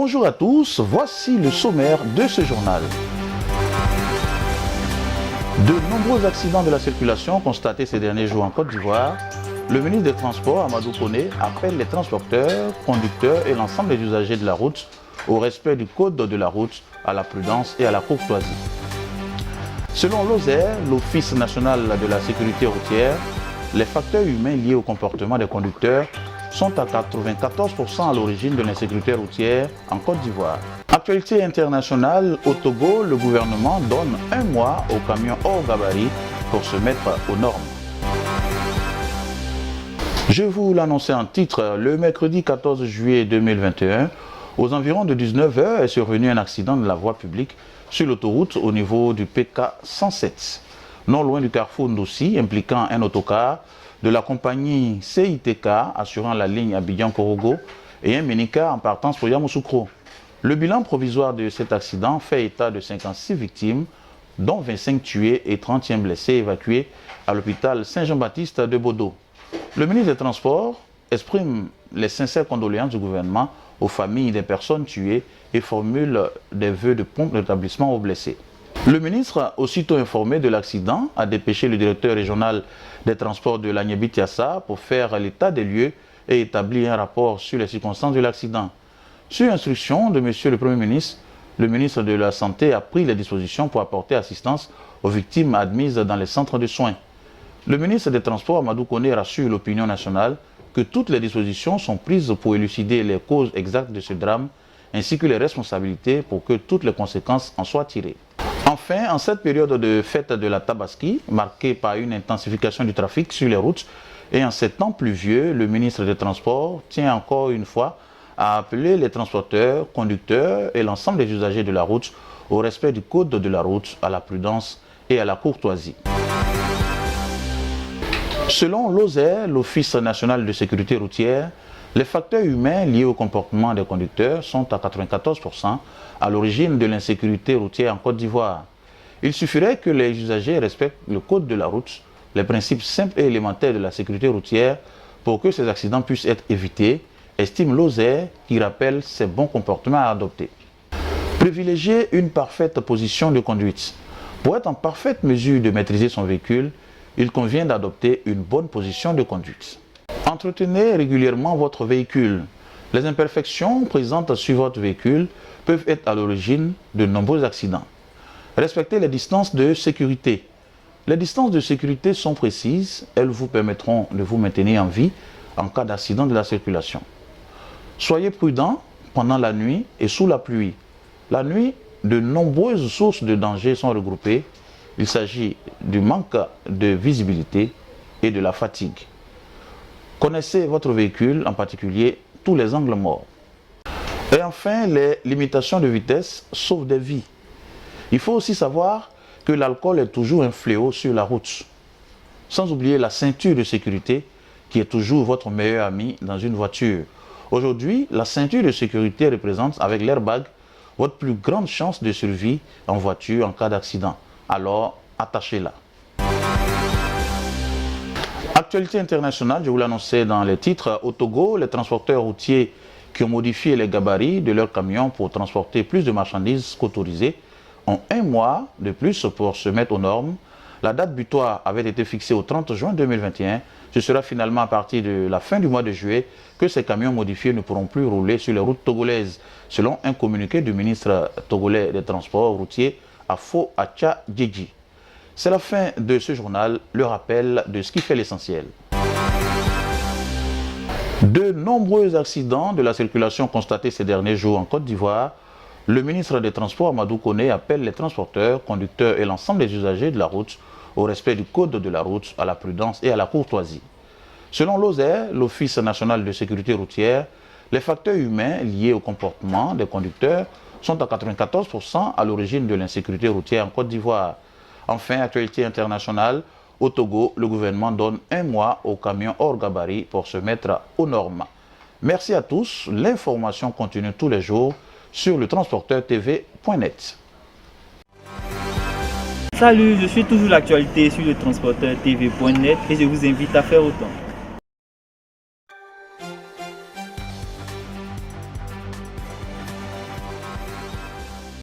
Bonjour à tous, voici le sommaire de ce journal. De nombreux accidents de la circulation constatés ces derniers jours en Côte d'Ivoire. Le ministre des Transports, Amadou Koné, appelle les transporteurs, conducteurs et l'ensemble des usagers de la route au respect du code de la route, à la prudence et à la courtoisie. Selon l'OSER, l'Office national de la sécurité routière, les facteurs humains liés au comportement des conducteurs sont à 94% à l'origine de l'insécurité routière en Côte d'Ivoire. Actualité internationale, au Togo, le gouvernement donne un mois aux camions hors gabarit pour se mettre aux normes. Je vous l'annonçais en titre, le mercredi 14 juillet 2021, aux environs de 19h est survenu un accident de la voie publique sur l'autoroute au niveau du PK 107, non loin du carrefour Ndoussi, impliquant un autocar de la compagnie CITK assurant la ligne Abidjan-Korogo et un minicar en partance pour Yamoussoukro. Le bilan provisoire de cet accident fait état de 56 victimes, dont 25 tués et 31 blessés évacués à l'hôpital Saint-Jean-Baptiste de Bodo. Le ministre des Transports exprime les sincères condoléances du gouvernement aux familles des personnes tuées et formule des vœux de prompt rétablissement aux blessés. Le ministre, aussitôt informé de l'accident, a dépêché le directeur régional des transports de l'Agnébitiassa pour faire l'état des lieux et établir un rapport sur les circonstances de l'accident. Sur instruction de M. le Premier ministre, le ministre de la Santé a pris les dispositions pour apporter assistance aux victimes admises dans les centres de soins. Le ministre des Transports, Amadou Koné, rassure l'opinion nationale que toutes les dispositions sont prises pour élucider les causes exactes de ce drame ainsi que les responsabilités pour que toutes les conséquences en soient tirées. Enfin, en cette période de fête de la Tabaski, marquée par une intensification du trafic sur les routes et en ces temps pluvieux, le ministre des Transports tient encore une fois à appeler les transporteurs, conducteurs et l'ensemble des usagers de la route au respect du code de la route, à la prudence et à la courtoisie. Selon l'OSER, l'Office national de sécurité routière, les facteurs humains liés au comportement des conducteurs sont à 94% à l'origine de l'insécurité routière en Côte d'Ivoire. Il suffirait que les usagers respectent le code de la route, les principes simples et élémentaires de la sécurité routière pour que ces accidents puissent être évités, estime l'OSER qui rappelle ces bons comportements à adopter. Privilégier une parfaite position de conduite. Pour être en parfaite mesure de maîtriser son véhicule, il convient d'adopter une bonne position de conduite. Entretenez régulièrement votre véhicule. Les imperfections présentes sur votre véhicule peuvent être à l'origine de nombreux accidents. Respectez les distances de sécurité. Les distances de sécurité sont précises, elles vous permettront de vous maintenir en vie en cas d'accident de la circulation. Soyez prudent pendant la nuit et sous la pluie. La nuit, de nombreuses sources de danger sont regroupées. Il s'agit du manque de visibilité et de la fatigue. Connaissez votre véhicule, en particulier tous les angles morts. Et enfin, les limitations de vitesse sauvent des vies. Il faut aussi savoir que l'alcool est toujours un fléau sur la route. Sans oublier la ceinture de sécurité qui est toujours votre meilleur ami dans une voiture. Aujourd'hui, la ceinture de sécurité représente avec l'airbag votre plus grande chance de survie en voiture en cas d'accident. Alors, attachez-la. Actualité internationale, je vous l'annonçais dans les titres. Au Togo, les transporteurs routiers qui ont modifié les gabarits de leurs camions pour transporter plus de marchandises qu'autorisées ont un mois de plus pour se mettre aux normes. La date butoir avait été fixée au 30 juin 2021. Ce sera finalement à partir de la fin du mois de juillet que ces camions modifiés ne pourront plus rouler sur les routes togolaises, selon un communiqué du ministre togolais des Transports routiers, Afo Acha Djedji. C'est la fin de ce journal, le rappel de ce qui fait l'essentiel. De nombreux accidents de la circulation constatés ces derniers jours en Côte d'Ivoire, le ministre des Transports, Amadou Koné, appelle les transporteurs, conducteurs et l'ensemble des usagers de la route au respect du code de la route, à la prudence et à la courtoisie. Selon l'OSER, l'Office national de sécurité routière, les facteurs humains liés au comportement des conducteurs sont à 94% à l'origine de l'insécurité routière en Côte d'Ivoire. Enfin, actualité internationale, au Togo, le gouvernement donne un mois aux camions hors gabarit pour se mettre aux normes. Merci à tous. L'information continue tous les jours sur le transporteurtv.net. Salut, je suis toujours l'actualité sur le transporteurtv.net et je vous invite à faire autant.